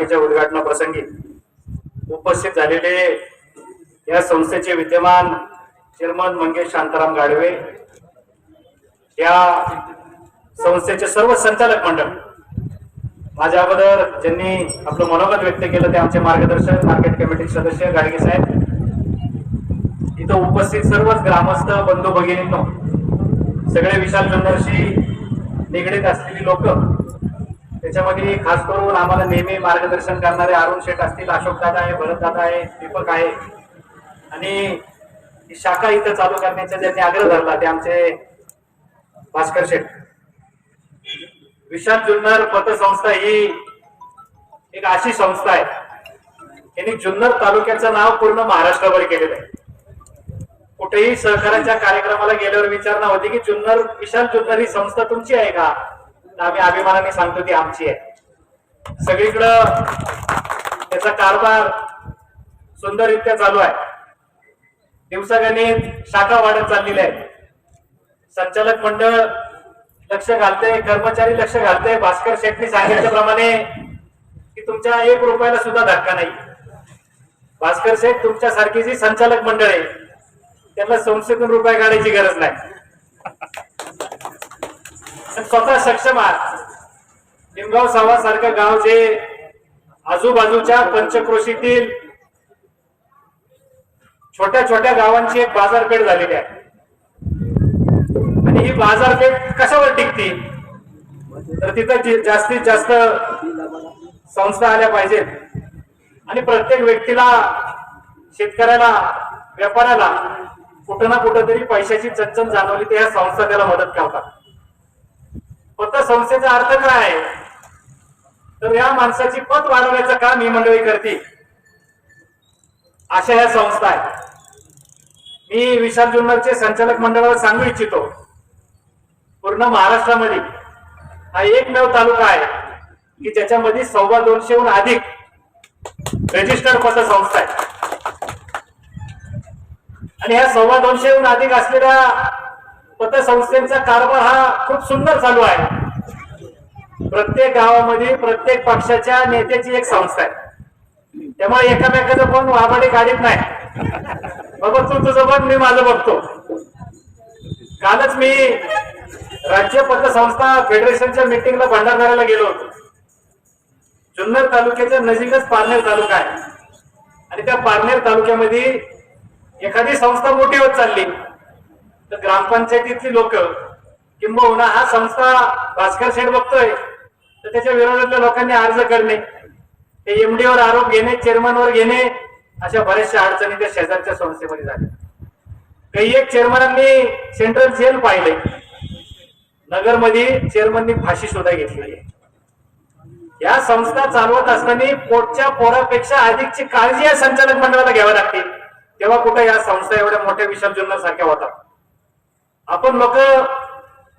शाखेच्या उद्घाटना प्रसंगी उपस्थित झालेले या संस्थेचे विद्यमान चेअरमन मंगेश शांताराम गाडवे, या संस्थेचे सर्व संचालक मंडळ, माझ्या अगोदर ज्यांनी आपलं मनोगत व्यक्त केलं ते आमचे मार्गदर्शक मार्केट कमिटी सदस्य गाडगे साहेब, इथं उपस्थित सर्वच ग्रामस्थ बंधू भगिनींनो, सगळे विशाल जुन्नरशी निगडीत असलेली लोक, त्याच्यामध्ये खास करून आम्हाला नेहमी मार्गदर्शन करणारे अरुण शेठ असतील, अशोक दादा आहे, भरत दादा आहे, दीपक आहे, आणि ही शाखा इथं चालू करण्याचा ज्यांनी आग्रह धरला ते आमचे भास्कर शेठ. विशाल जुन्नर पतसंस्था ही एक अशी संस्था आहे, यांनी जुन्नर तालुक्याचं नाव पूर्ण महाराष्ट्रभर केलेलं आहे. कुठेही सहकार्याच्या कार्यक्रमाला गेल्यावर विचारणा होती की जुन्नर, विशाल जुन्नर ही संस्था तुमची आहे का? आम्ही अभिमानाने सांगतो ती आमची आहे. सगळीकडं त्याचा कारभार सुंदररित्या चालू आहे. दिवसागणिक शाखा वाढत चाललेल्या आहे. संचालक मंडळ लक्ष घालते, कर्मचारी लक्ष घालते. भास्कर शेट्टी सांगितल्याप्रमाणे की तुमच्या 1 रुपयाला सुद्धा धक्का नाही. भास्कर शेठ तुमच्यासारखी जी संचालक मंडळ आहे त्यांना संस्थेतून रुपये काढायची गरज नाही. स्वतः सक्षम आहे. निमगाव सावा सारखं गाव जे आजूबाजूच्या पंचक्रोशीतील छोट्या छोट्या गावांची एक बाजारपेठ झालेली आहे, आणि ही बाजारपेठ कशावर टिकते तर तिथं जास्तीत जास्त संस्था आल्या पाहिजेत, आणि प्रत्येक व्यक्तीला, शेतकऱ्याला, व्यापाऱ्याला कुठं ना कुठं तरी पैशाची चणचण जाणवली तर ह्या संस्था त्याला मदत करतात. पतसंस्थेचा अर्थ काय आहे तर या माणसाची पत वाढवण्याचं काम ही मंडळी करते. अशा ह्या संस्था आहेत. मी विशाल जुन्नरचे संचालक मंडळाला सांगू इच्छितो, पूर्ण महाराष्ट्रामध्ये हा एकमेव तालुका आहे की ज्याच्यामध्ये 225हून अधिक रजिस्टर्ड पतसंस्था आहेत, आणि ह्या 225हून अधिक असलेल्या पतसंस्थेचा कारभार हा खूप सुंदर चालू आहे. प्रत्येक गावामध्ये प्रत्येक पक्षाच्या नेत्याची एक संस्था आहे. त्यामुळे एकामेकाचं कोण वाबाडी काढत नाही. बाबा तू तुझं बघ, मी माझं बघतो. कालच मी राज्य पतसंस्था फेडरेशनच्या मीटिंगला भंडारदऱ्याला गेलो होतो. जुन्नर तालुक्याच्या नजीकच पारनेर तालुका आहे, आणि त्या पारनेर तालुक्यामध्ये एखादी संस्था मोठी होत चालली तर ग्रामपंचायतीतली लोक किंबहुना हा संस्था भास्कर शेठ बघतोय तर त्याच्या विरोधातल्या लोकांनी अर्ज करणे, ते एमडी वर आरोप घेणे, चेअरमन वर घेणे, अशा बऱ्याचशा अडचणी त्या शेजारच्या संस्थेमध्ये झाल्या. काही एक चेअरमनांनी सेंट्रल जेल पाहिले, नगरमध्ये चेअरमननी फाशी सुद्धा घेतलेली आहे. या संस्था चालवत असताना पोटच्या पोरापेक्षा अधिकची काळजी या संचालक मंडळाला घ्यावी लागते. तेव्हा कुठे या संस्था एवढ्या मोठ्या विशाल जुन्नर सारख्या होतात. आपण लोक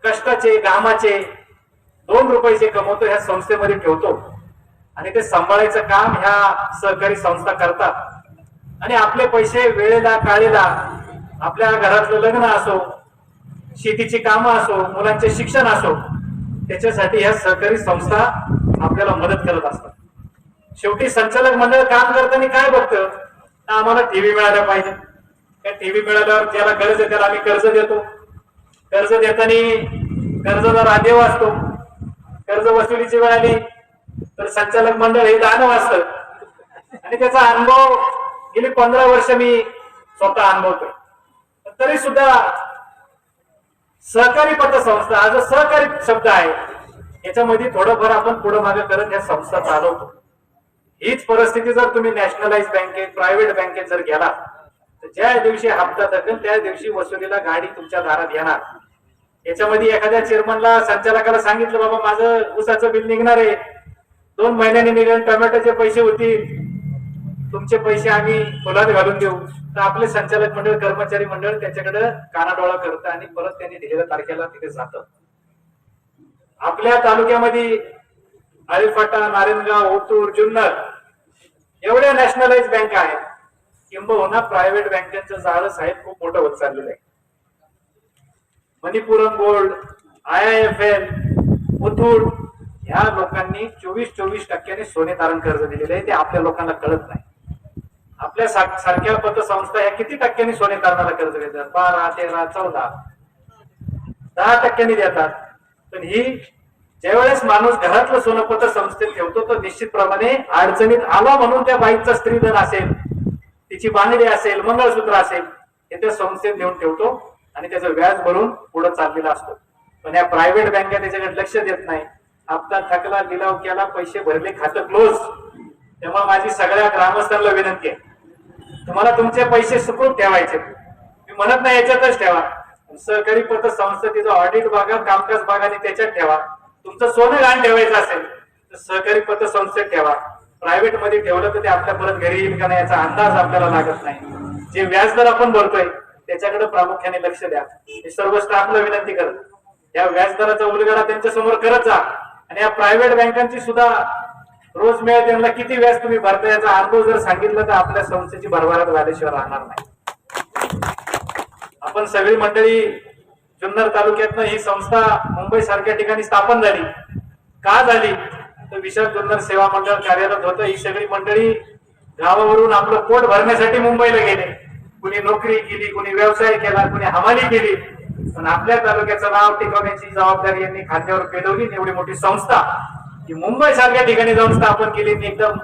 कष्टाचे, घामाचे 2 रुपये जे कमवतो ह्या संस्थेमध्ये ठेवतो, आणि ते सांभाळायचं काम ह्या सहकारी संस्था करतात. आणि आपले पैसे वेळेला काळेला, आपल्या घरातलं लग्न असो, शेतीची कामं असो, मुलांचे शिक्षण असो, त्याच्यासाठी ह्या सहकारी संस्था आपल्याला मदत करत असतात. शेवटी संचालक मंडळ काम करताना काय बघतं, आम्हाला टीव्ही मिळाल्या पाहिजे. त्या टीव्ही मिळाल्यावर ज्याला गरज आहे त्याला आम्ही कर्ज देतो. कर्ज देताना कर्जदार आदेव असतो. कर्ज वसुलीची वेळ आली तर संचालक मंडळ हे दानव असतं, आणि त्याचा अनुभव गेली 15 वर्ष मी स्वतः अनुभवतो. तरी सुद्धा सहकारी पतसंस्था हा जो सहकारी शब्द आहे याच्यामध्ये थोडंफार आपण पुढे मागे करत या संस्था चालवतो. हीच परिस्थिती जर तुम्ही नॅशनलाइज बँकेत, प्रायव्हेट बँकेत जर गेला तर ज्या दिवशी हप्ता थकेल त्या दिवशी वसुलीला गाडी तुमच्या दारात येणार. याच्यामध्ये एखाद्या चेअरमनला, संचालकाला सांगितलं बाबा माझं ऊसाचं बिल निघणार आहे, 2 महिन्यांनी निघेल, टोमॅटोचे पैसे होतील, तुमचे पैसे आम्ही फुलात घालून देऊ, तर आपले संचालक मंडळ, कर्मचारी मंडळ त्याच्याकडे कानाडोळा करतं आणि परत त्यांनी दिलेल्या तारखेला तिथे जातं. आपल्या तालुक्यामध्ये आळीफाटा, नारायणगाव, ओतूर, जुन्नर एवढ्या नॅशनलाइज बँक आहेत, किंबहुना प्रायव्हेट बँकेचं जाळं साहेब खूप मोठं होत चाललेलं आहे. मणिपुरम गोल्ड, IIFL, मुथूट ह्या लोकांनी 24% सोने तारण कर्ज दिलेले आहे, ते आपल्या लोकांना कळत नाही. आपल्या सारख्या पतसंस्था या किती टक्क्यांनी सोने तारणाला कर्ज देतात? 12, 13, 14, 10% देतात. पण ही ज्यावेळेस माणूस घरातलं सोनं पतसंस्थेत ठेवतो तो निश्चितप्रमाणे अडचणीत आला म्हणून त्या बाईचा स्त्रीधन असेल, तिची बांगडी असेल, मंगळसूत्र असेल, हे त्या संस्थेत नेऊन ठेवतो आणि त्याचं व्याज भरून पुढे चाललेला असतो. पण या प्रायव्हेट बँका त्याच्याकडे लक्ष देत नाही. हप्ता थकला, लिलाव केला, पैसे भरले, खातं क्लोज. तेव्हा माझी सगळ्या ग्रामस्थांना विनंती आहे, तुम्हाला तुमचे पैसे सुखरूप ठेवायचे. मी म्हणत नाही याच्यातच ठेवा, सहकारी पतसंस्थेचं ऑडिट बघा, कामकाज बघा आणि त्याच्यात ठेवा. तुमचं सोनं गहाण ठेवायचं असेल तर सहकारी पतसंस्थेत ठेवा. प्रायव्हेट मध्ये ठेवलं तर ते आपल्या परत घरी येईल का नाही याचा अंदाज आपल्याला लागत नाही. जे व्याजदर आपण भरतोय त्याच्याकडे प्रामुख्याने लक्ष द्या. हे सर्व स्टाफला विनंती करत, या व्याजदराचा उलगडा त्यांच्या समोर करत जा. आणि या प्रायव्हेट बँकांची सुद्धा रोज मिळेल त्यांना किती व्याज तुम्ही भरता याचा अनुभव जर सांगितलं तर आपल्या संस्थेची भरभराट झाल्याशिवाय राहणार नाही. आपण सगळी मंडळी जुन्नर तालुक्यातनं ही संस्था मुंबई सारख्या ठिकाणी स्थापन झाली. का झाली तर विशाल जुन्नर सेवा मंडळ कार्यरत होतं. ही सगळी मंडळी गावावरून आपलं पोट भरण्यासाठी मुंबईला गेले. कुणी नोकरी केली, कुणी व्यवसाय केला, कुणी हमाली केली. पण आपल्या तालुक्याचं नाव टिकवण्याची जबाबदारी यांनी खांद्यावर पेलवली. एवढी मोठी संस्था की मुंबई सारख्या ठिकाणी जाऊन स्थापन केली, एकदम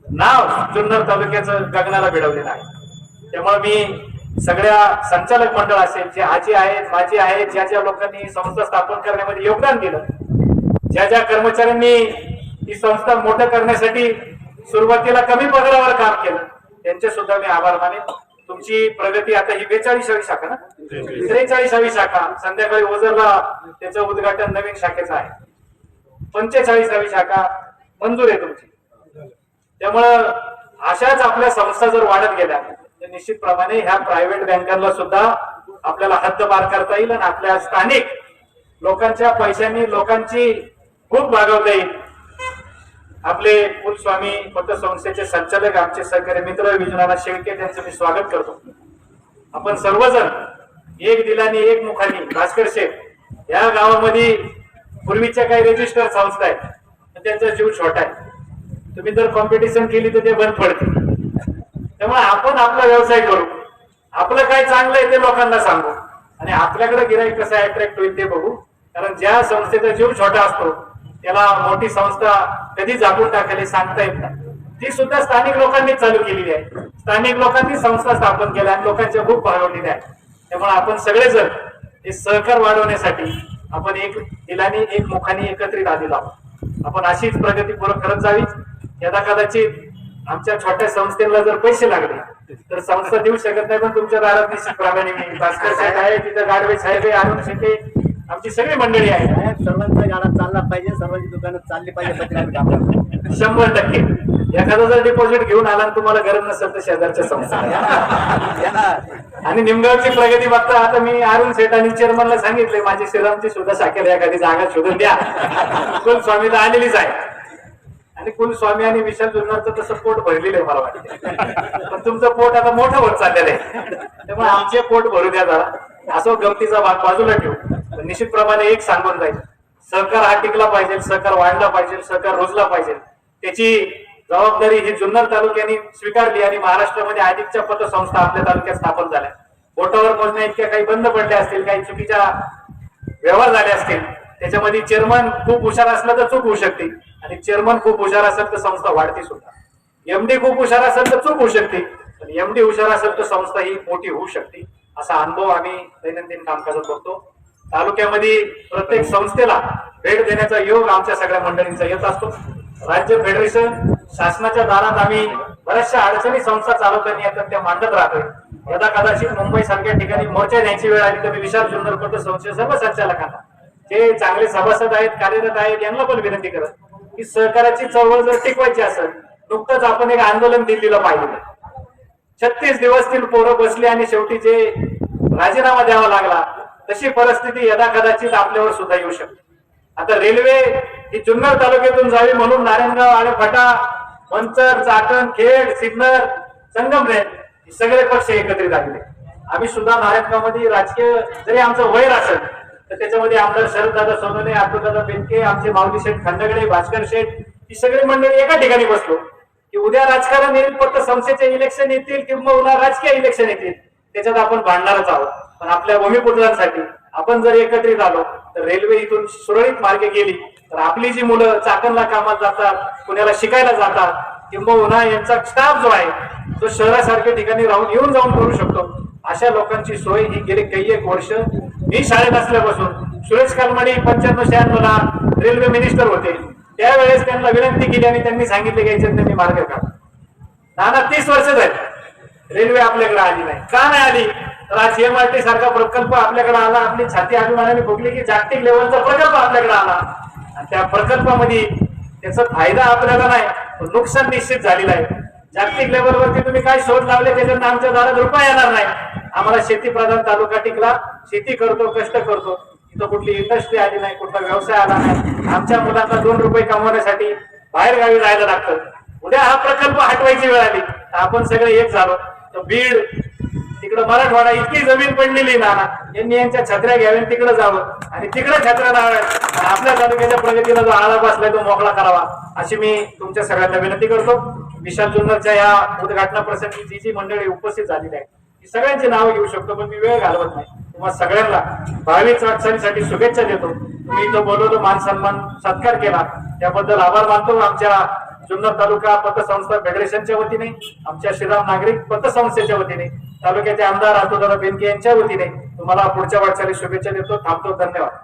नाव जुन्नर तालुक्याचं गगनाला भिडवलेलं आहे. त्यामुळे मी सगळ्या संचालक मंडळ असेल, जे आजी आहेत, माजी आहेत, ज्या ज्या लोकांनी ही संस्था स्थापन करण्यामध्ये योगदान दिलं, ज्या ज्या कर्मचाऱ्यांनी ही संस्था मोठं करण्यासाठी सुरुवातीला कमी पगारावर काम केलं, त्यांचे सुद्धा मी आभार मानेन. तुमची प्रगती आता ही 42वी शाखा ना, 43वी शाखा, संध्याकाळी ओझरला त्याचं उद्घाटन नवीन शाखेचं आहे. 45वी शाखा मंजूर आहे तुमची. त्यामुळं अशाच आपल्या संस्था जर वाढत गेल्या तर निश्चितप्रमाणे ह्या प्रायव्हेट बँकांना सुद्धा आपल्याला हद्द पार करता येईल आणि आपल्या स्थानिक लोकांच्या पैशांनी लोकांची भूक भागवता येईल. आपले कुलस्वामी पतसंस्थेचे संचालक आमचे सहकारी मित्र विजयनाथ शेळके त्यांचं मी स्वागत करतो. आपण सर्वजण एक दिलाने एक मुखाने भास्कर शेठ या गावामध्ये पूर्वीच्या काही रजिस्टर संस्था आहेत, त्यांचा जीव छोटा आहे. तुम्ही जर कॉम्पिटिशन केली तर ते बंद पडते. त्यामुळे आपण आपला व्यवसाय करू, आपलं काय चांगलं आहे ते लोकांना सांगू आणि आपल्याकडे गिराईक कसं अट्रॅक्ट होईल ते बघू. कारण ज्या संस्थेचा जीव छोटा असतो त्याला मोठी संस्था कधी जागून टाकेल सांगता येत नाही. ती सुद्धा स्थानिक लोकांनी चालू केलेली आहे. स्थानिक लोकांनी संस्था स्थापन केल्या आणि लोकांच्या भूक भागवलेली आहे. त्यामुळे आपण सगळेजण हे सहकार वाढवण्यासाठी आपण एक दिलाने एक मुखाने एकत्रित आलेलो आहोत. आपण अशीच प्रगती पूर्ण करत जावी. यदा कदाचित आमच्या छोट्या संस्थेला जर पैसे लागले तर संस्था देऊ शकत नाही, पण तुमच्या दारात निश्चितप्रमाणे मी भास्कर साहेब आहे, तिथं गाडवे साहेब आहे, अरुण शेटे, आमची सगळी मंडळी आहे. सर्वांचा गाडा चालला पाहिजे, सर्वांची दुकानं चालली पाहिजे. 100% एखादा जर डिपॉझिट घेऊन आला तुम्हाला गरज नसेल तर शेजारच्या संस्था आणि निमगावची प्रगती बघता. आता मी अरुण शेठ आणि चेअरमनला सांगितले माझी श्रीरामची सुद्धा शाखेला एखादी जागा शोधून द्या. कुलस्वामीला आलेलीच आहे आणि कुलस्वामी आणि विशाल जुन्नरचं तसं पोट भरलेलं आहे मला वाटतं. पण तुमचं पोट आता मोठं होत चाललेलं आहे. त्यामुळे आमचे पोट भरू द्या जरा. असं गमतीचा भाग बाजूला ठेवू. निश्चितप्रमाणे एक सांगून जाईल, सहकार हा टिकला पाहिजे, सहकार वाढला पाहिजे, सहकार रुजला पाहिजे. त्याची जबाबदारी ही जुन्नर तालुक्याने स्वीकारली आणि महाराष्ट्रामध्ये अधिकच्या पतसंस्था आपल्या तालुक्यात स्थापन झाल्या. बोटावर मोजण्या इतक्या काही बंद पडल्या असतील, काही चुकीच्या व्यवहार झाले असतील. त्याच्यामध्ये चेअरमन खूप हुशार असला तर चूक होऊ शकते आणि चेअरमन खूप हुशार असेल तर संस्था वाढते सुद्धा. एमडी खूप हुशार असेल तर चूक होऊ शकते आणि एमडी हुशार असेल तर संस्था ही मोठी होऊ शकते. असा अनुभव आम्ही दैनंदिन कामकाजात बघतो. तालुक्यामध्ये प्रत्येक संस्थेला भेट देण्याचा योग आमच्या सगळ्या मंडळींचा येत असतो. राज्य फेडरेशन शासनाच्या दारात आम्ही बऱ्याचशा अडचणी संस्था चालवताना येतात त्या मांडत राहतोय. यदा कदाचित मुंबई सारख्या ठिकाणी मोर्चा द्यायची वेळ आली तर मी विशाल जुन्नर पतसंस्थेच्या सर्व संचालकांना, जे चांगले सभासद आहेत, कार्यरत आहेत, यांना पण विनंती करत की सहकाराची चळवळ जर टिकवायची असेल, नुकतंच आपण एक आंदोलन दिल्लीला पाहिलं. 36 दिवस ती पोरं बसली आणि शेवटी जे राजीनामा द्यावा लागला तशी परिस्थिती यदा कदाचित आपल्यावर सुद्धा येऊ शकते. आता रेल्वे ही जुन्नर तालुक्यातून जावी म्हणून नारायणगाव, आळेफाटा, मंचर, चाकण, खेड, सिन्नर, संगमनेर हे सगळे पक्ष एकत्रित आलेले. आम्ही सुद्धा नारायणगाव मध्ये राजकीय जरी आमचं वैर असेल तर त्याच्यामध्ये आमदार शरददादा सोनवणे, अतुलदादा बेनके, आमचे माऊली शेठ खंडगडे, भास्कर शेठ, ही सगळी मंडळी एका ठिकाणी बसलो की उद्या राजकारण येईल, पतसंस्थेचे इलेक्शन येतील किंवा राजकीय इलेक्शन येतील, त्याच्यात आपण भांडणारच आहोत. पण आपल्या भूमिपुत्रांसाठी आपण जर एकत्रित आलो तर रेल्वे इथून सुरळीत मार्गे गेली तर आपली जी मुलं चाकणला कामात जातात, पुण्याला शिकायला जातात, किंबहुना यांचा स्टाफ जो आहे तो शहरासारख्या ठिकाणी राहून येऊन जाऊन करू शकतो, अशा लोकांची सोय ही गेली काही एक वर्ष मी शाळेत असल्यापासून. सुरेश कालमाडी 95-96 ला रेल्वे मिनिस्टर होते, त्यावेळेस त्यांना विनंती केली आणि त्यांनी सांगितले की याच्यात त्यांनी मार्ग काढ. नाना 30 वर्ष झाली रेल्वे आपल्याकडे आली नाही. का नाही आली? तर आज MRT सारखा प्रकल्प आपल्याकडे आला, आपली छाती अभिमानाने फुगली की जागतिक लेवलचा प्रकल्प आपल्याकडे आला आणि त्या प्रकल्पामध्ये त्याचा फायदा आपल्याला नाही पण नुकसान निश्चित झालेलं आहे. जागतिक लेवलवरती तुम्ही काय शोध लावले त्याच्यात आमच्या दारात रुपया येणार नाही. आम्हाला शेती प्रधान तालुका टिकला, शेती करतो, कष्ट करतो, इथं कुठली इंडस्ट्री आली नाही, कुठला व्यवसाय आला नाही. आमच्या मुलांना 2 रुपये कमवण्यासाठी बाहेर गावी जायला लागतं. उद्या हा प्रकल्प हटवायची वेळ आली तर आपण सगळे एक झालो तर बीड तिकडं मराठवाडा इतकी जमीन पडलेली ना यांनी यांच्या छत्र्या घ्याव्या तिकडे जावं आणि तिकडे छत्र्या लावाव्या. आपल्या तालुक्याच्या प्रगतीला जो आळा बसलाय तो मोकळा करावा अशी मी तुमच्या सगळ्यांना विनंती करतो. विशाल जुन्नरच्या या उद्घाटना प्रसंगी जी जी मंडळी उपस्थित झालेली आहे ही सगळ्यांची नावं घेऊ शकतो पण मी वेळ घालवत नाही. तुम्हाला सगळ्यांना 22 वाटचालीसाठी शुभेच्छा देतो. तुम्ही इथं बोलवलं, मान सन्मान सत्कार केला त्याबद्दल आभार मानतो. आमच्या जुन्नर तालुका पतसंस्था फेडरेशनच्या वतीने, आमच्या श्रीराम नागरिक पतसंस्थेच्या वतीने, तालुक्याचे आमदार अतुलदादा बेनके यांच्या वतीने तुम्हाला पुढच्या वाटचाली शुभेच्छा देतो. थांबतो. धन्यवाद.